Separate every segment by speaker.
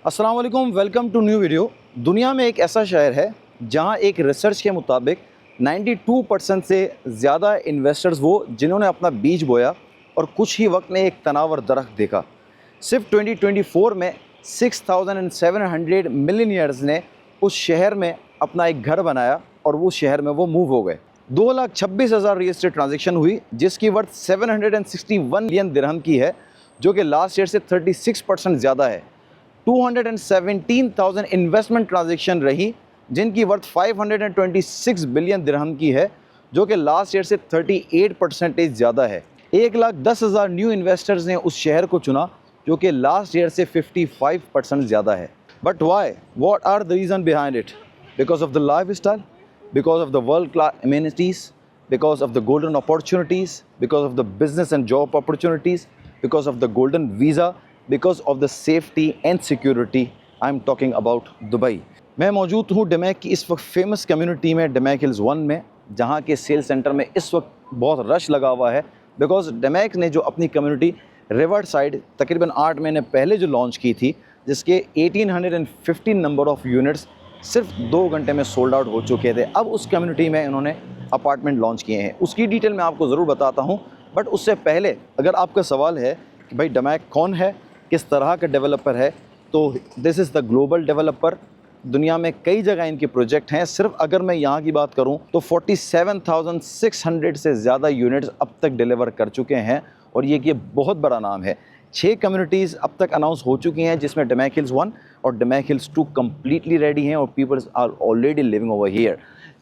Speaker 1: अस्सलाम वालेकुम, welcome to new video. दुनिया में एक ऐसा शहर है जहां एक रिसर्च के मुताबिक 92% से ज़्यादा इन्वेस्टर्स वो जिन्होंने अपना बीज बोया और कुछ ही वक्त में एक तनावर दरख्त देखा। सिर्फ 2024 में 6700 मिलियनियर्स ने उस शहर में अपना एक घर बनाया और वो शहर में वो मूव हो गए। 2,26,000 रियल एस्टेट ट्रांजेक्शन हुई जिसकी वर्थ 761 मिलियन दिरहम की है, जो कि लास्ट ईयर से 36% ज़्यादा है। 217,000 इन्वेस्टमेंट ट्रांजेक्शन रही जिनकी वर्थ 526 बिलियन दिरहम की है, जो कि लास्ट ईयर से 38% ज़्यादा है। 1,10,000 न्यू इन्वेस्टर्स ने उस शहर को चुना जो कि लास्ट ईयर से 55% ज़्यादा है। But why? What are the reason behind it? Because of the lifestyle, because of the world class amenities, because of the golden opportunities, because of the business and job opportunities, because of the golden visa, because of the safety and security. I am talking about Dubai. मैं मौजूद हूँ डमैक की इस वक्त famous community में, डमैक hills 1 में, जहाँ के सेल सेंटर में इस वक्त बहुत रश लगा हुआ है। बिकॉज डमैक ने जो अपनी कम्युनिटी रिवर साइड तकरीबन 8 महीने पहले जो लॉन्च की थी, जिसके 1815 नंबर ऑफ़ यूनिट्स सिर्फ 2 घंटे में सोल्ड आउट हो चुके थे। अब उस कम्युनिटी में इन्होंने अपार्टमेंट लॉन्च किए हैं। उसकी डिटेल मैं आपको ज़रूर बताता हूँ, बट उससे पहले अगर आपका सवाल है कि भाई डमैक कौन है, किस तरह का डेवलपर है, तो this is the global developer. दुनिया में कई जगह इनके प्रोजेक्ट हैं। सिर्फ अगर मैं यहाँ की बात करूँ तो 47,600 से ज़्यादा यूनिट्स अब तक डिलीवर कर चुके हैं और ये बहुत बड़ा नाम है। 6 कम्युनिटीज़ अब तक अनाउंस हो चुकी हैं, जिसमें डमैक हिल्स 1 और डमैक हिल्स 2 कम्प्लीटली रेडी हैं और peoples are already living over here.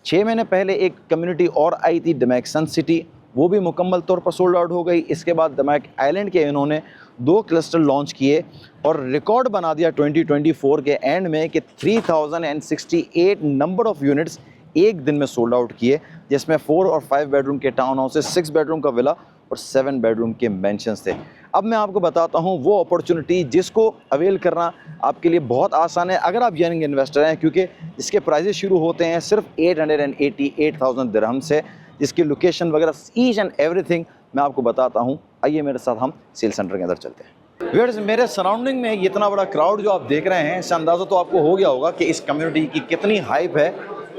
Speaker 1: 6 महीने पहले एक कम्युनिटी और आई थी, डमैक सन सिटी, वो भी मुकम्मल तौर पर सोल्ड आउट हो गई। इसके बाद डमैक आइलैंड के इन्होंने 2 क्लस्टर लॉन्च किए और रिकॉर्ड बना दिया 2024 के एंड में कि 3068 नंबर ऑफ़ यूनिट्स एक दिन में सोल्ड आउट किए, जिसमें 4 और 5 बेडरूम के टाउन हाउसेस, 6 बेडरूम का विला और 7 बेडरूम के मेंशंस थे। अब मैं आपको बताता हूँ वो अपॉर्चुनिटी जिसको अवेल करना आपके लिए बहुत आसान है अगर आप यंग इन्वेस्टर हैं, क्योंकि इसके प्राइजेस शुरू होते हैं सिर्फ 888,000 दिरहम से, जिसकी लोकेशन वगैरह ईच एंड एवरीथिंग मैं आपको बताता हूँ। आइए मेरे साथ हम सेल सेंटर के अंदर चलते हैं। व्यूअर्स, मेरे सराउंडिंग में इतना बड़ा क्राउड जो आप देख रहे हैं, इससे अंदाज़ा तो आपको हो गया होगा कि इस कम्युनिटी की कितनी हाइप है।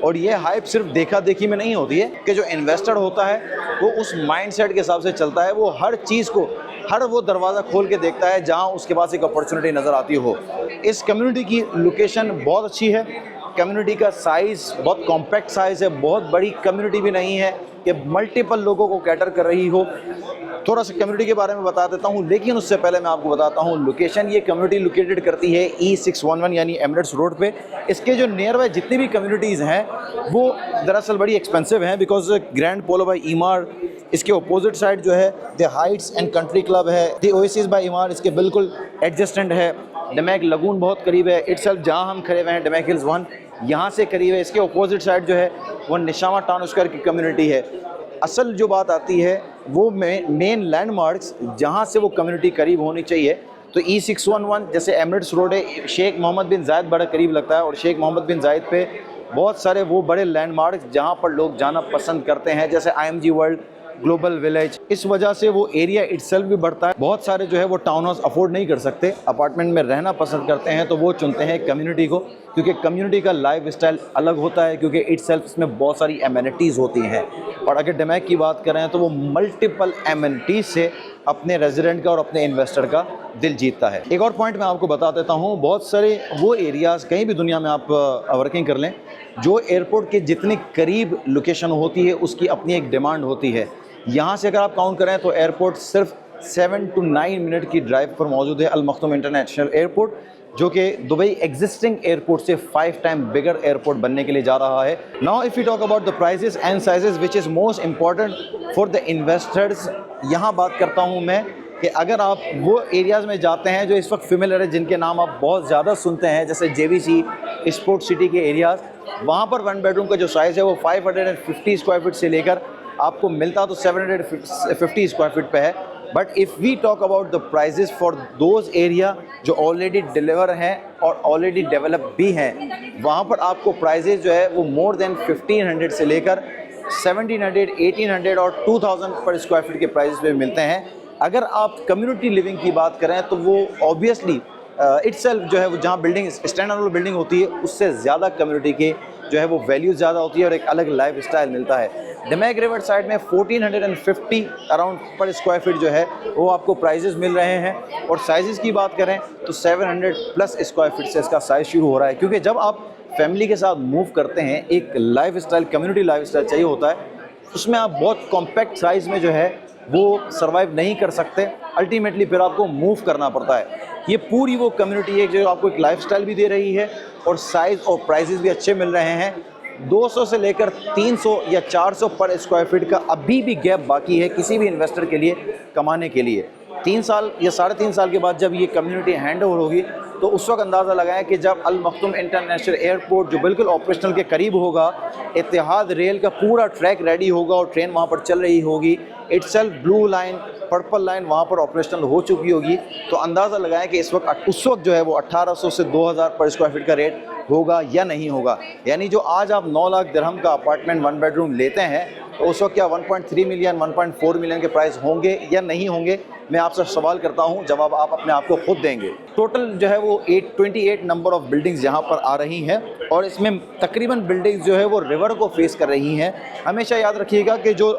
Speaker 1: और ये हाइप सिर्फ देखा देखी में नहीं होती है कि जो इन्वेस्टर होता है वो उस माइंडसेट के हिसाब से चलता है। वो हर चीज़ को, हर वो दरवाज़ा खोल के देखता है जहाँ उसके पास एक अपॉर्चुनिटी नज़र आती हो। इस कम्युनिटी की लोकेशन बहुत अच्छी है। कम्युनिटी का साइज़ बहुत कॉम्पैक्ट साइज़ है, बहुत बड़ी कम्युनिटी भी नहीं है कि मल्टीपल लोगों को कैटर कर रही हो। थोड़ा सा कम्युनिटी के बारे में बता देता हूँ, लेकिन उससे पहले मैं आपको बताता हूँ लोकेशन। ये कम्युनिटी लोकेटेड करती है E611 यानी एमिरेट्स रोड पे। इसके जो नियर बाय जितनी भी कम्युनिटीज़ हैं वो दरअसल बड़ी एक्सपेंसिव हैं, बिकॉज ग्रैंड पोलो बाय ईमार, इसके अपोजिट साइड जो है the Heights and country club है, द ओएसिस बाय ईमार इसके बिल्कुल एडजस्टेंट है। डमैक लगून बहुत करीब है, इटसेल्फ जहाँ हम खड़े हुए हैं डमैक हिल्स 1 यहाँ से करीब है। इसके अपोजिट साइड जो है वो निशामा टाउन स्क्वायर की कम्युनिटी है। असल जो बात आती है वो मेन लैंडमार्क्स जहाँ से वो कम्युनिटी करीब होनी चाहिए, तो E611 जैसे एमिरेट्स रोड है, शेख मोहम्मद बिन जायद बड़ा करीब लगता है और शेख मोहम्मद बिन जायद पे बहुत सारे वो बड़े लैंडमार्क्स जहाँ पर लोग जाना पसंद करते हैं, जैसे IMG वर्ल्ड, ग्लोबल विलेज। इस वजह से वो एरिया इटसेल्फ भी बढ़ता है। बहुत सारे जो है वो टाउन हाउस अफोर्ड नहीं कर सकते, अपार्टमेंट में रहना पसंद करते हैं, तो वो चुनते हैं कम्युनिटी को, क्योंकि कम्युनिटी का लाइफ स्टाइल अलग होता है, क्योंकि इटसेल्फ इसमें बहुत सारी एमेनिटीज़ होती हैं। और अगर डमैक की बात करें तो वो मल्टीपल एमेनिटीज़ से अपने रेजिडेंट का और अपने इन्वेस्टर का दिल जीतता है। एक और पॉइंट मैं आपको बता देता हूँ, बहुत सारे वो एरियाज़ कहीं भी दुनिया में आप वर्किंग कर लें, जो एयरपोर्ट के जितनी करीब लोकेशन होती है उसकी अपनी एक डिमांड होती है। यहाँ से अगर आप काउंट करें तो एयरपोर्ट सिर्फ 7 to 9 मिनट की ड्राइव पर मौजूद है। अल मख्तूम इंटरनेशनल एयरपोर्ट, जो कि दुबई एग्जिस्टिंग एयरपोर्ट से 5 टाइम बिगर एयरपोर्ट बनने के लिए जा रहा है। Now if you talk about the prices and sizes which is most important for the investors, यहाँ बात करता हूँ मैं कि अगर आप वो एरियाज़ में जाते हैं जो इस वक्त फेमिलियर है, जिनके नाम आप बहुत ज़्यादा सुनते हैं, जैसे JVC, स्पोर्ट सिटी के एरियाज़, वहाँ पर 1 बेडरूम का जो साइज़ है वो 550 स्क्वायर फीट से लेकर आपको मिलता तो 750 स्क्वायर फीट पे है। But if we talk about the prices for those area जो ऑलरेडी डिलीवर हैं और ऑलरेडी डेवलप भी हैं, वहाँ पर आपको प्राइजेस जो है वो मोर देन 1500 से लेकर 1700, 1800 और 2000 पर स्क्वायर फीट के प्राइजेस पे मिलते हैं। अगर आप कम्युनिटी लिविंग की बात करें तो वो ऑब्वियसली इटसेल्फ जो है वो जहाँ बिल्डिंग स्टैंड अलोन बिल्डिंग होती है उससे ज़्यादा कम्युनिटी के जो है वो वैल्यू ज़्यादा होती है और एक अलग लाइफ स्टाइल मिलता है। डमैक रिवर साइड में 1450 अराउंड पर स्क्वायर फीट जो है वो आपको प्राइजेस मिल रहे हैं और साइज़ की बात करें तो 700 प्लस स्क्वायर फीट से इसका साइज़ शुरू हो रहा है, क्योंकि जब आप फैमिली के साथ मूव करते हैं एक life style community life style चाहिए होता है, उसमें आप बहुत कॉम्पैक्ट साइज़ में जो है वो सर्वाइव नहीं कर सकते, अल्टीमेटली फिर आपको मूव करना पड़ता है। ये पूरी वो कम्युनिटी है जो आपको एक लाइफस्टाइल भी दे रही है और साइज़ और प्राइसेस भी अच्छे मिल रहे हैं। 200 से लेकर 300 या 400 पर स्क्वायर फीट का अभी भी गैप बाकी है किसी भी इन्वेस्टर के लिए कमाने के लिए। 3 साल या 3.5 साल के बाद जब ये कम्युनिटी हैंड ओवर होगी तो उस वक्त अंदाज़ा लगाएं कि जब अल मखदूम इंटरनेशनल एयरपोर्ट जो बिल्कुल ऑपरेशनल के करीब होगा, इत्तेहाद रेल का पूरा ट्रैक रेडी होगा और ट्रेन वहाँ पर चल रही होगी, itself blue line purple line वहाँ पर ऑपरेशनल हो चुकी होगी, तो अंदाज़ा लगाएं कि उस वक्त जो है वो 1800 से 2000 पर स्क्वायर फीट का रेट होगा या नहीं होगा। यानी जो आज आप 9 लाख दिरहम का अपार्टमेंट 1 बेडरूम लेते हैं तो उस वक्त क्या 1.3 मिलियन 1.4 मिलियन के प्राइस होंगे या नहीं होंगे, मैं आपसे सवाल करता हूं, जवाब आप अपने आप को खुद देंगे। टोटल जो है वो 28 नंबर ऑफ बिल्डिंग्स यहाँ पर आ रही हैं और इसमें तकरीबन बिल्डिंग्स जो है वो रिवर को फेस कर रही हैं। हमेशा याद रखिएगा कि जो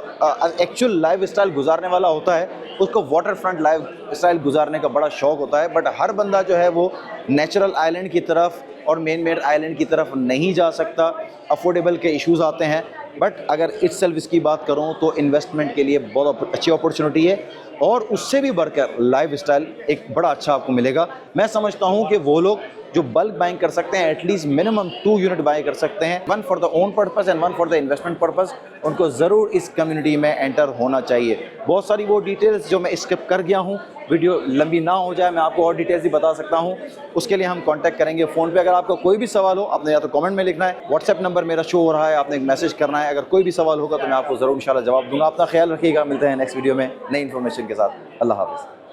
Speaker 1: एक्चुअल लाइफ स्टाइल गुजारने वाला होता है उसको वाटर फ्रंट लाइफ स्टाइल गुजारने का बड़ा शौक़ होता है, बट हर बंदा जो है वो नेचुरल आइलैंड की तरफ और मेन मेड आइलैंड की तरफ नहीं जा सकता, अफोर्डेबल के इश्यूज़ आते हैं। बट अगर इटसेल्फ इसकी बात करूं तो इन्वेस्टमेंट के लिए बहुत अच्छी अपॉर्चुनिटी है और उससे भी बढ़कर लाइफ स्टाइल एक बड़ा अच्छा आपको मिलेगा। मैं समझता हूं कि वो लोग जो बल्क बाइंग कर सकते हैं एटलीस्ट मिनिमम 2 यूनिट बाय कर सकते हैं, 1 for the own purpose and 1 for the investment purpose, उनको ज़रूर इस कम्युनिटी में एंटर होना चाहिए। बहुत सारी वो डिटेल्स जो मैं स्किप कर गया हूँ, वीडियो लंबी ना हो जाए, मैं आपको और डिटेल्स भी बता सकता हूँ, उसके लिए हम कांटेक्ट करेंगे फ़ोन पे। अगर आपका कोई भी सवाल हो आपने या तो कमेंट में लिखना है, व्हाट्सएप नंबर मेरा शो हो रहा है, आपने एक मैसेज करना है। अगर कोई भी सवाल होगा तो मैं आपको ज़रूर इंशाल्लाह जवाब दूंगा। अपना ख्याल रखिएगा, मिलते हैं नेक्स्ट वीडियो में नई इन्फॉर्मेशन के साथ। अल्लाह हाफ़िज़।